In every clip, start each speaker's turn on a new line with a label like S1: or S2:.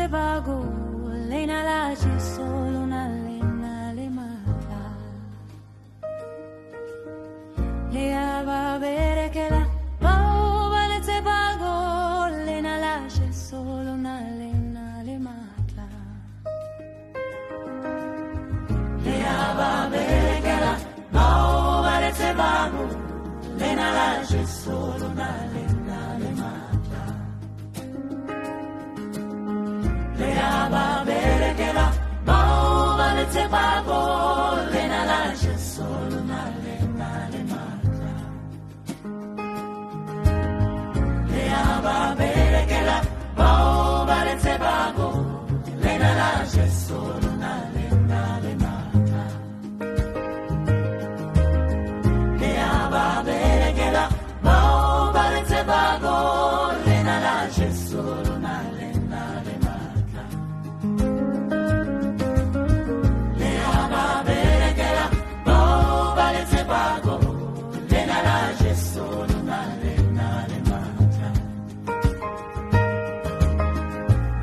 S1: bago, lena la ci solo una lena le mata. Le va bere che la paura le te bago, lena la ci solo una lena le mata. Le va bere che la paura le te bago, lena la ci solo una lena le mata. Le va bere che la paura le te bago, lena la ci solo una lena le mata. Le va bere che la paura le te bago, lena la ci solo una lena le mata. Le va bere che la paura le te bago, lena la ci solo una lena le mata. Le va bere che la paura le te bago, lena la ci solo una lena le mata.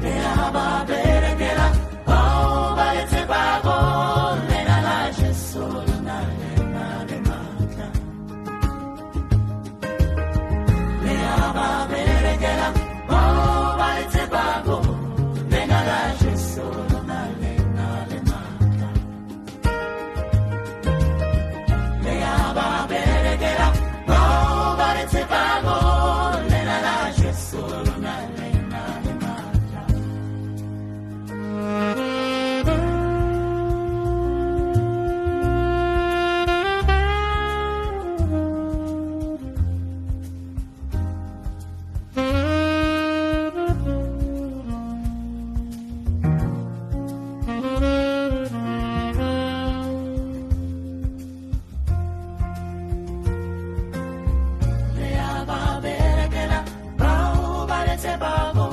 S1: Le va bere che la paura le te bago, lena la ci solo una lena le mata. Le va bere che la paura le te bago, lena la ci solo una lena le mata. Le va bere che la paura le te bago, lena la ci solo una lena le mata. Le va bere che la paura le te bago,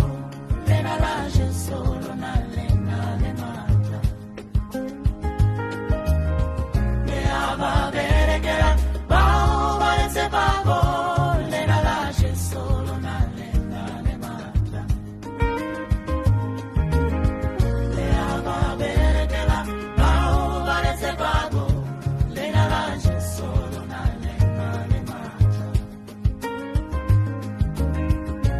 S1: lena la ci solo una lena le mata. Le va bere che la paura le te bago, lena la ci solo una lena le mata. Le va bere che la paura le te bago, lena la ci solo una lena le mata.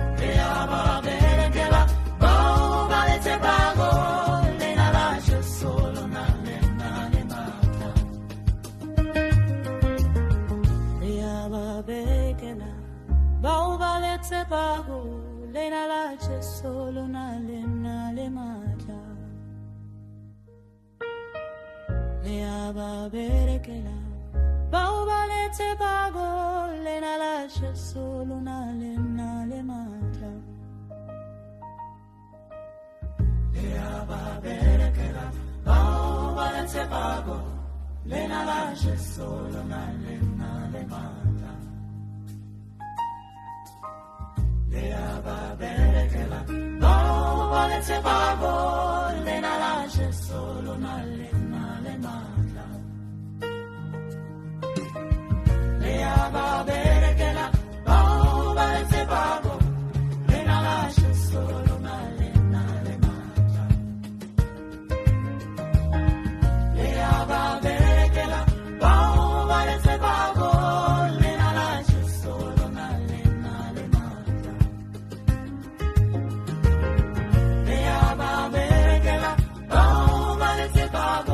S1: Le va bere che la paura le te bago, lena la ci solo una lena le mata. Le va bere che la paura le te bago, lena la ci solo una lena le mata. Le va bere che la paura le te bago, lena la ci solo una lena le mata. Le va bere che la paura le te bago, lena la ci solo una lena le mata. Le va bere che la paura le te bago, lena la ci solo una lena le mata. Le va bere che la paura le te bago, lena la ci solo una lena le mata. Le va bere che la paura le te bago, lena la ci solo una lena le mata. Le va bere che la paura le te bago,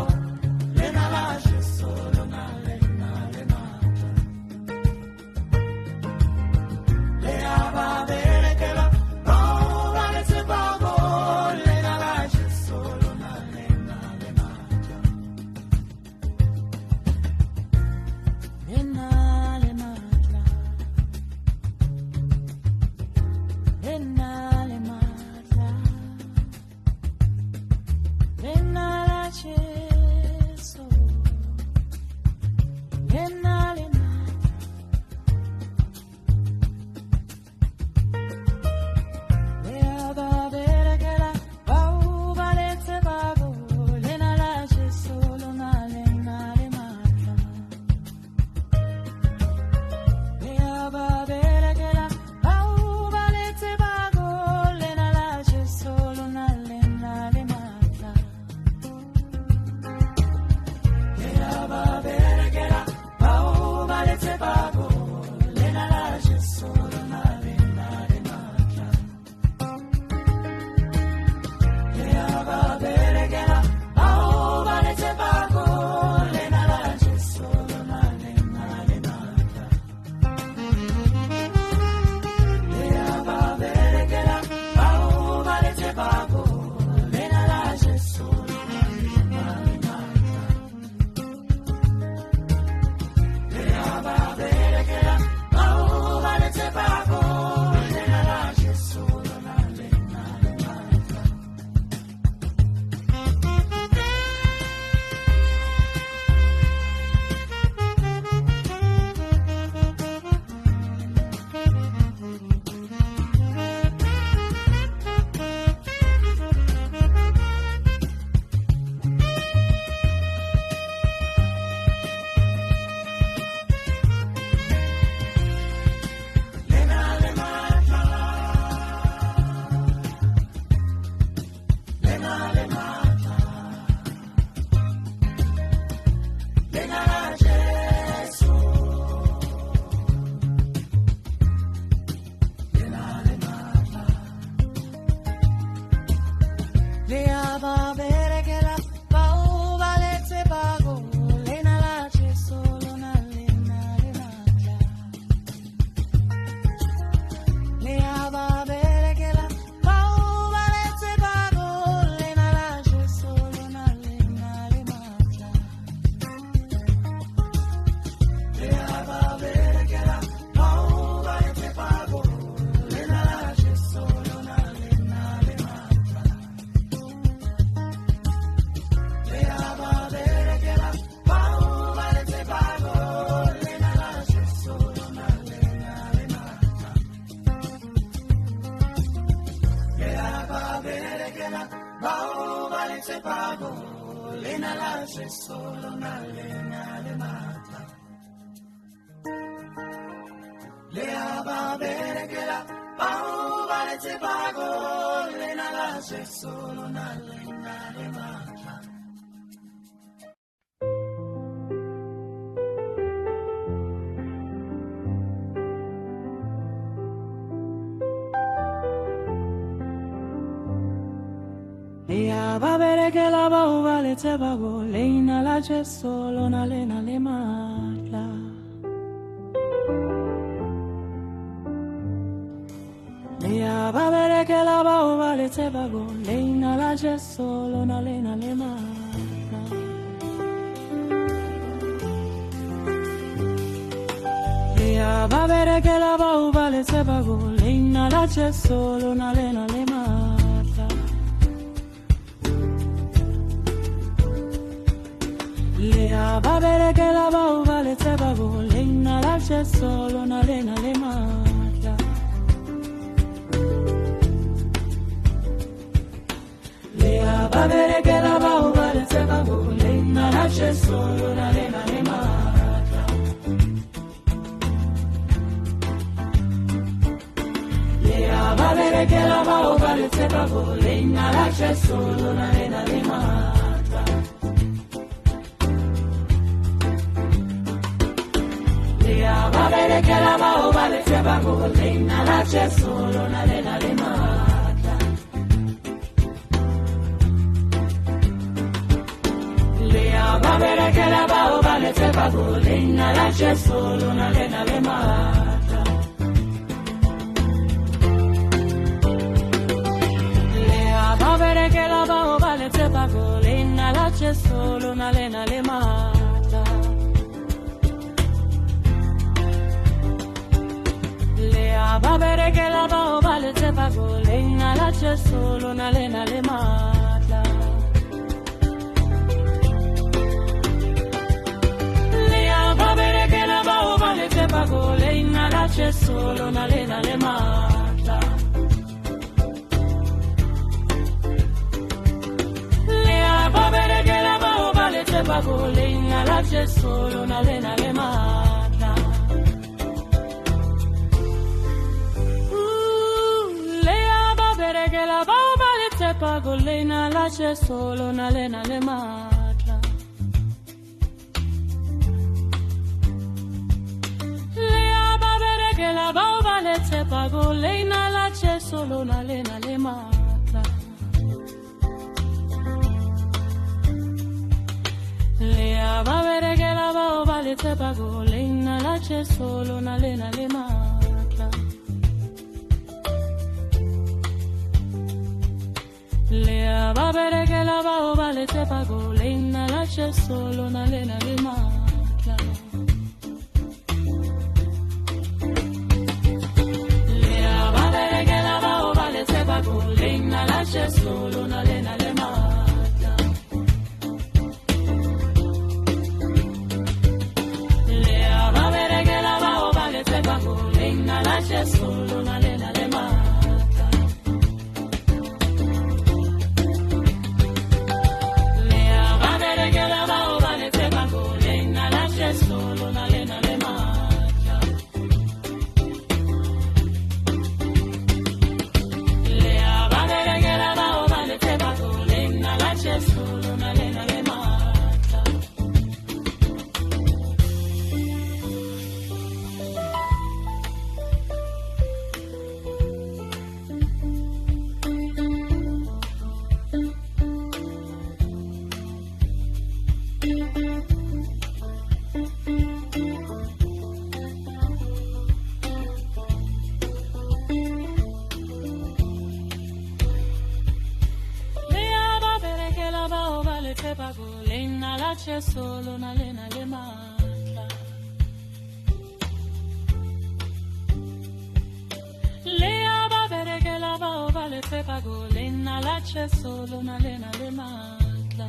S1: c'è solo una le mata. Le va bene che la paura le te pago, le nala c'è solo una le mata. E va bene che la paura le te pago, le nala c'è solo una le mata. Ya va bere che la va le te vago, leina la c'è solo una lena le mata. Ya va bere che la va le te vago, leina la c'è solo una lena le mata. Ya va bere che la va le te vago, leina la c'è solo una lena le mata. Va bere che la va le te vago, leina la c'è solo una lena le mata. Va bere che la va le te vago, leina la c'è solo una lena le mata. Va bere che la va le te vago, leina la c'è solo una lena le mata. Va bere che la va le te vago, leina la c'è solo una lena le mata. Va bere che la va le te vago, leina la c'è solo una lena le mata. Va bere che la va le te vago, leina la c'è solo una lena le mata. Va bene che la va le te pago, leina la c'è solo una lena le mata. Va bene che la va le te pago, leina la c'è solo una lena le mata. Va bene che la va le te pago, leina la c'è solo una lena le mata. Che la va le te pago, leina la c'è solo una lena le mata. Va bene che la va le te pago, leina la c'è solo una lena le mata. Va bene che la va le te pago, leina la c'è solo una lena le mata. Leina la c'è solo una lena le mata. Va bene che la va le te pago, leina la c'è solo una lena le mata. Va bene che la va le te pago, leina la c'è solo una lena le mata. C'è solo una lena le mata. Te pago, leina la c'è solo una lena le mata. Va bene che la va le te pago, leina la c'è solo una lena le mata.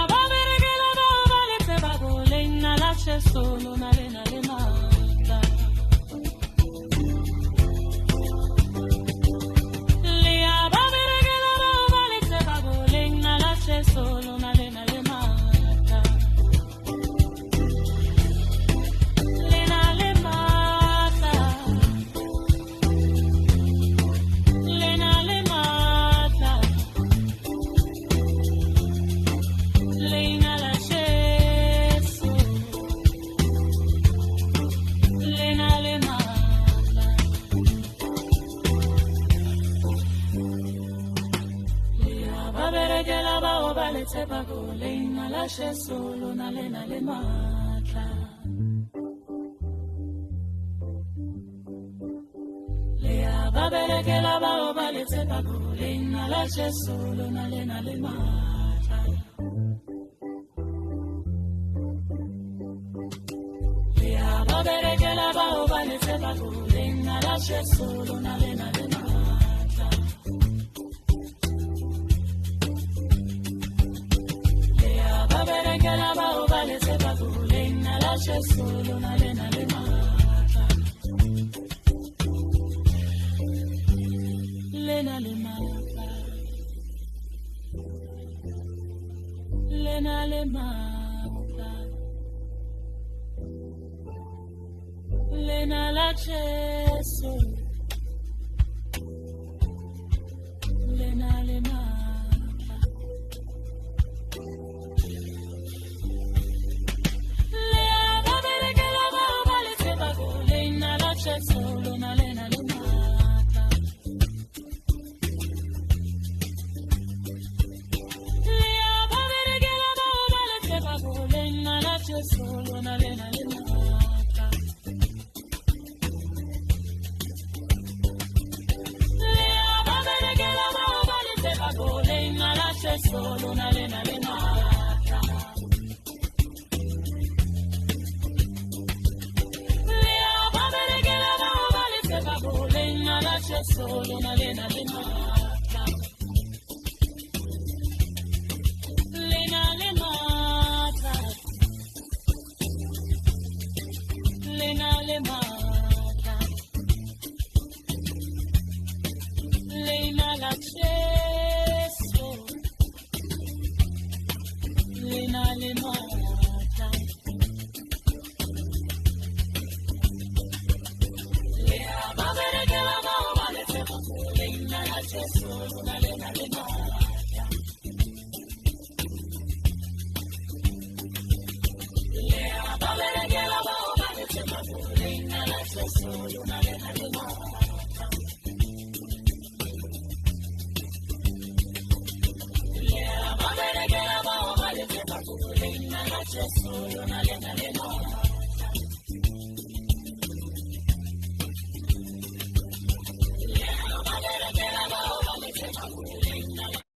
S1: Va bene che la va le te pago, leina la c'è solo una lena le mata. Va bene che berekela bao ba le tshepako leina la Jesu lona le na le matla. Lea ba berekela bao ba le tshepako leina la Jesu lona le na le matla. Lea ba berekela bao ba le tshepako leina la Jesu lona le na le matla. Berekela bao ba le tshepako leina la Jesu lona le na le matla. Le na le matla. Le na le matla. Le na la Jesu. Le na le matla. Solo na lena le mata. Lea ba berekela bao ba le tshepako leina la Jesu lona lena le mata. Lea ba berekela bao ba le tshepako leina la Jesu lona lena le mata. Solo na lena le mata. Lena le mata. Lena le mata. Lena la Jesu. Lena le mata. Lea ba berekela bao ba le tshepako leina la Jesu lona le na le matla. Lea ba berekela bao ba le tshepako leina la Jesu lona le na le matla. Lea ba berekela bao ba le tshepako leina la Jesu lona le na le